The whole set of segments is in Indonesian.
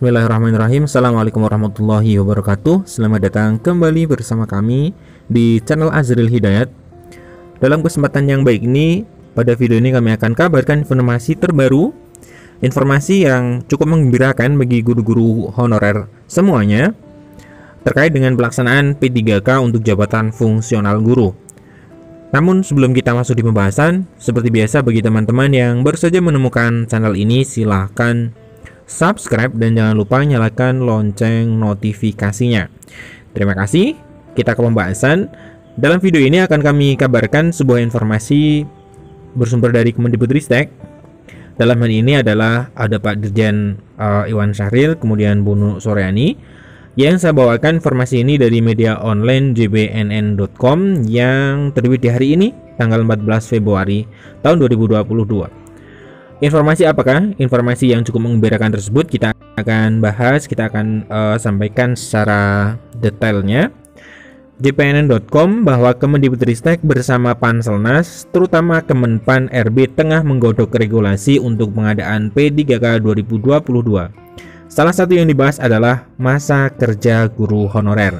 Bismillahirrahmanirrahim. Assalamualaikum warahmatullahi wabarakatuh. Selamat datang kembali bersama kami di channel Azril Hidayat. Dalam kesempatan yang baik ini, pada video ini kami akan kabarkan informasi terbaru, informasi yang cukup menggembirakan bagi guru-guru honorer semuanya terkait dengan pelaksanaan P3K untuk jabatan fungsional guru. Namun sebelum kita masuk di pembahasan, seperti biasa bagi teman-teman yang baru saja menemukan channel ini, silahkan subscribe dan jangan lupa nyalakan lonceng notifikasinya. Terima kasih. Kita ke pembahasan. Dalam video ini akan kami kabarkan sebuah informasi bersumber dari Kemendikbudristek. Dalam hal ini adalah ada Pak Dirjen Iwan Syahril, kemudian Bu Nunu Soryani. Yang saya bawakan informasi ini dari media online jbnn.com yang terbit di hari ini, tanggal 14 Februari tahun 2022. Informasi apakah? Informasi yang cukup menggembirakan tersebut kita akan bahas, kita akan sampaikan secara detailnya. jpnn.com bahwa Kemendikbudristek bersama Panselnas, terutama Kemenpan RB tengah menggodok regulasi untuk pengadaan P3K 2022. Salah satu yang dibahas adalah masa kerja guru honorer.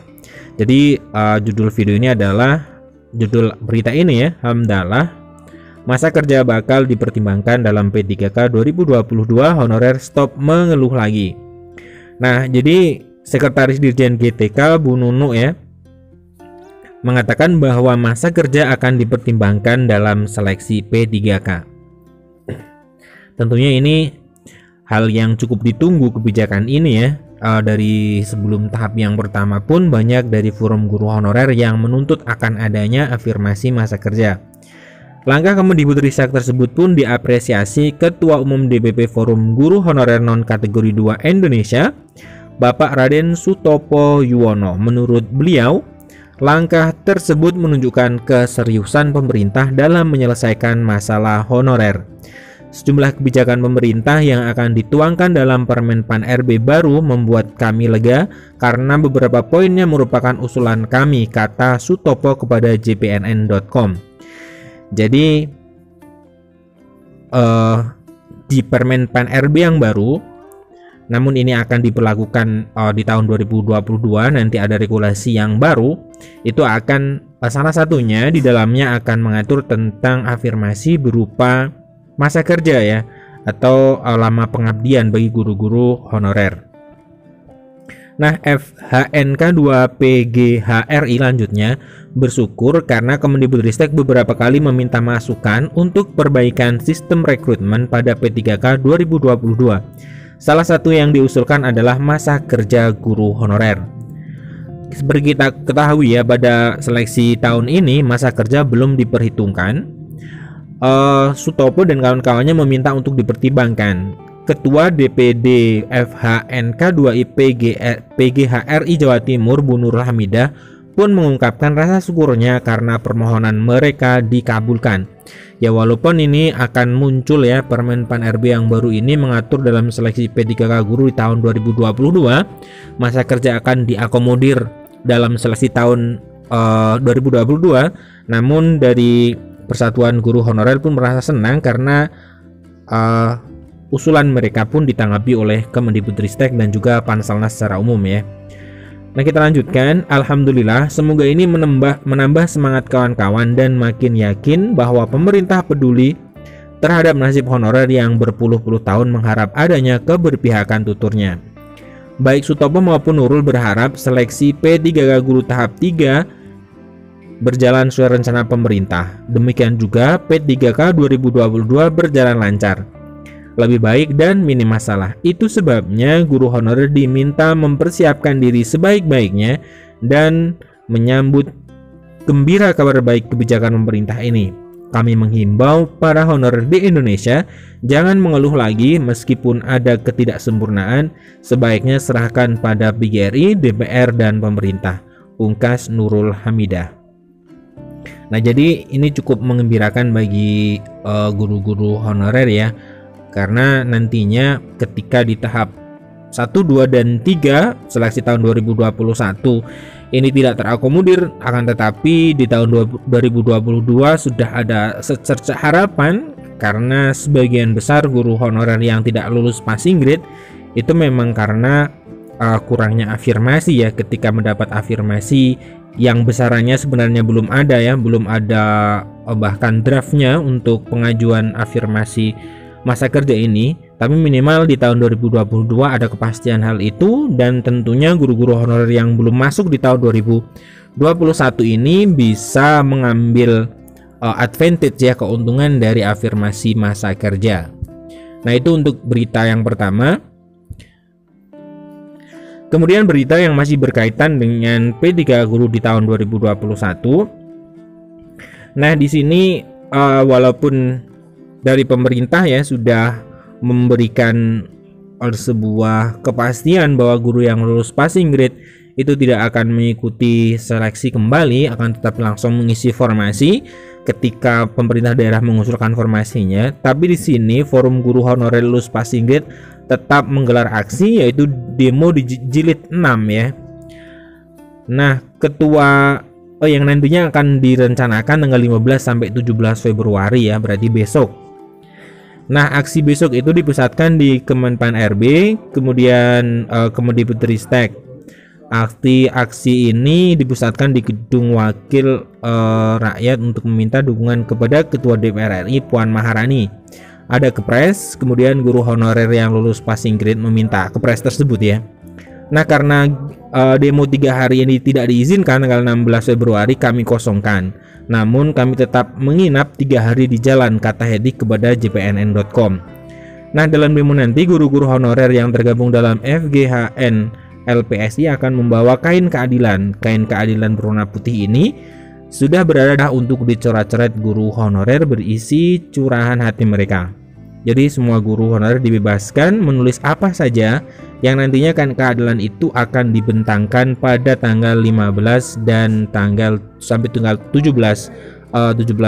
Jadi judul video ini adalah, judul berita ini ya, hamdalah, masa kerja bakal dipertimbangkan dalam P3K 2022, honorer stop mengeluh lagi. Nah, jadi Sekretaris Dirjen GTK Bu Nunu ya mengatakan bahwa masa kerja akan dipertimbangkan dalam seleksi P3K. Tentunya ini hal yang cukup ditunggu kebijakan ini ya. Dari sebelum tahap yang pertama pun banyak dari forum guru honorer yang menuntut akan adanya afirmasi masa kerja. Langkah Kemendikbudristek tersebut pun diapresiasi Ketua Umum DPP Forum Guru Honorer Non-Kategori 2 Indonesia, Bapak Raden Sutopo Yuwono. Menurut beliau, langkah tersebut menunjukkan keseriusan pemerintah dalam menyelesaikan masalah honorer. Sejumlah kebijakan pemerintah yang akan dituangkan dalam Permenpan RB baru membuat kami lega karena beberapa poinnya merupakan usulan kami, kata Sutopo kepada jpnn.com. Jadi di Permenpan RB yang baru, namun ini akan diberlakukan di tahun 2022, nanti ada regulasi yang baru, itu akan salah satunya di dalamnya akan mengatur tentang afirmasi berupa masa kerja ya, atau lama pengabdian bagi guru-guru honorer. Nah, FHNK 2 PGHRI lanjutnya bersyukur karena Kemendikbudristek beberapa kali meminta masukan untuk perbaikan sistem rekrutmen pada P3K 2022. Salah satu yang diusulkan adalah masa kerja guru honorer. Seperti kita ketahui ya, pada seleksi tahun ini masa kerja belum diperhitungkan. Sutopo dan kawan-kawannya meminta untuk dipertimbangkan. Ketua DPD FHNK 2 PGHRI Jawa Timur Bu Nurul Hamidah pun mengungkapkan rasa syukurnya karena permohonan mereka dikabulkan. Ya, walaupun ini akan muncul ya, Permenpan RB yang baru ini mengatur dalam seleksi P3K guru di tahun 2022, masa kerja akan diakomodir dalam seleksi tahun 2022. Namun dari Persatuan Guru Honorer pun merasa senang karena usulan mereka pun ditanggapi oleh Kemendikbudristek dan juga Panselnas secara umum ya. Nah, kita lanjutkan. Alhamdulillah, semoga ini menambah semangat kawan-kawan dan makin yakin bahwa pemerintah peduli terhadap nasib honorer yang berpuluh-puluh tahun mengharap adanya keberpihakan, tuturnya. Baik Sutopo maupun Nurul berharap seleksi P3K guru tahap 3 berjalan sesuai rencana pemerintah. Demikian juga P3K 2022 berjalan lancar, lebih baik dan minim masalah. Itu sebabnya guru honorer diminta mempersiapkan diri sebaik-baiknya dan menyambut gembira kabar baik kebijakan pemerintah ini. Kami menghimbau para honorer di Indonesia jangan mengeluh lagi, meskipun ada ketidaksempurnaan sebaiknya serahkan pada PGRI, DPR dan pemerintah, ungkas Nurul Hamidah. Nah, jadi ini cukup mengembirakan bagi guru-guru honorer ya, karena nantinya ketika di tahap 1, 2, dan 3 seleksi tahun 2021 ini tidak terakomodir, akan tetapi di tahun 2022 sudah ada secercah harapan karena sebagian besar guru honorer yang tidak lulus passing grade itu memang karena kurangnya afirmasi ya. Ketika mendapat afirmasi yang besarannya sebenarnya belum ada ya, belum ada bahkan draftnya untuk pengajuan afirmasi masa kerja ini, tapi minimal di tahun 2022 ada kepastian hal itu. Dan tentunya guru-guru honorer yang belum masuk di tahun 2021 ini bisa mengambil advantage ya, keuntungan dari afirmasi masa kerja. Nah, itu untuk berita yang pertama. Kemudian berita yang masih berkaitan dengan P3K guru di tahun 2021. Nah, di sini walaupun dari pemerintah ya sudah memberikan sebuah kepastian bahwa guru yang lulus passing grade itu tidak akan mengikuti seleksi kembali, akan tetap langsung mengisi formasi ketika pemerintah daerah mengusulkan formasinya. Tapi di sini Forum Guru Honorer Lulus Passing Grade tetap menggelar aksi, yaitu demo di jilid 6 ya. Nah, yang nantinya akan direncanakan tanggal 15 sampai 17 Februari ya, berarti besok. Nah, aksi besok itu dipusatkan di Kemenpan RB, kemudian Kemendikbudristek. Aksi ini dipusatkan di Gedung Wakil Rakyat untuk meminta dukungan kepada Ketua DPR RI Puan Maharani. Ada kepres, kemudian guru honorer yang lulus passing grade meminta kepres tersebut ya. Nah, karena demo 3 hari ini tidak diizinkan tanggal 16 Februari, kami kosongkan. Namun kami tetap menginap 3 hari di jalan, kata Hedi kepada jpnn.com. Nah, dalam demo nanti guru-guru honorer yang tergabung dalam FGHN LPSI akan membawa kain keadilan. Kain keadilan berwarna putih ini sudah berada untuk dicoret-coret guru honorer berisi curahan hati mereka. Jadi semua guru honorer dibebaskan menulis apa saja yang nantinya kan keadilan itu akan dibentangkan pada tanggal 15 dan sampai tanggal 17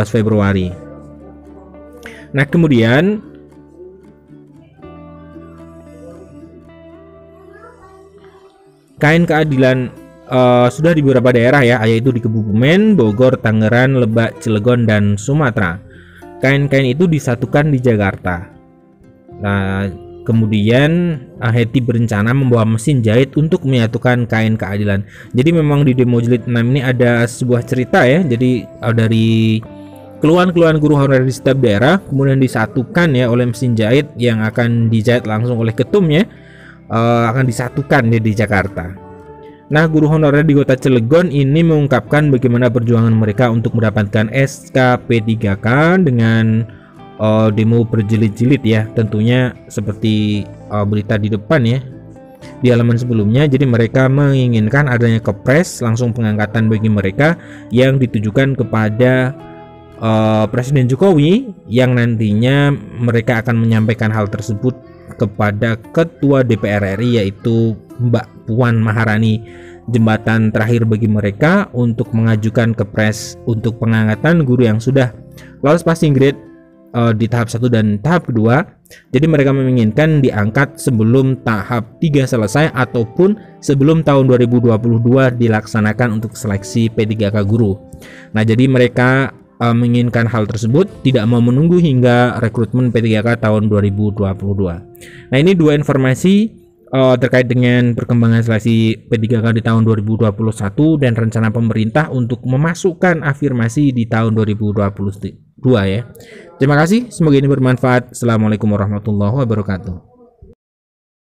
Februari. Nah, kemudian kain keadilan sudah di beberapa daerah ya, yaitu di Kebumen, Bogor, Tangerang, Lebak, Cilegon, dan Sumatera. Kain-kain itu disatukan di Jakarta. Nah, kemudian Heti berencana membawa mesin jahit untuk menyatukan kain keadilan. Jadi memang di demo jilid 6 ini ada sebuah cerita ya. Jadi dari keluhan-keluhan guru honorer di setiap daerah kemudian disatukan ya oleh mesin jahit yang akan dijahit langsung oleh ketumnya, akan disatukan ya di Jakarta. Nah, guru honorer di kota Cilegon ini mengungkapkan bagaimana perjuangan mereka untuk mendapatkan SK P3K dengan demo berjilid-jilid ya, tentunya seperti berita di depan ya di halaman sebelumnya. Jadi mereka menginginkan adanya kepres langsung pengangkatan bagi mereka yang ditujukan kepada Presiden Jokowi, yang nantinya mereka akan menyampaikan hal tersebut kepada Ketua DPR RI yaitu Mbak Puan Maharani. Jembatan terakhir bagi mereka untuk mengajukan kepres untuk pengangkatan guru yang sudah lolos passing grade di tahap 1 dan tahap kedua. Jadi mereka menginginkan diangkat sebelum tahap 3 selesai ataupun sebelum tahun 2022 dilaksanakan untuk seleksi P3K guru. Nah, jadi mereka menginginkan hal tersebut, tidak mau menunggu hingga rekrutmen P3K tahun 2022. Nah, ini dua informasi terkait dengan perkembangan seleksi P3K di tahun 2021 dan rencana pemerintah untuk memasukkan afirmasi di tahun 2022 ya. Terima kasih, semoga ini bermanfaat. Assalamualaikum warahmatullahi wabarakatuh.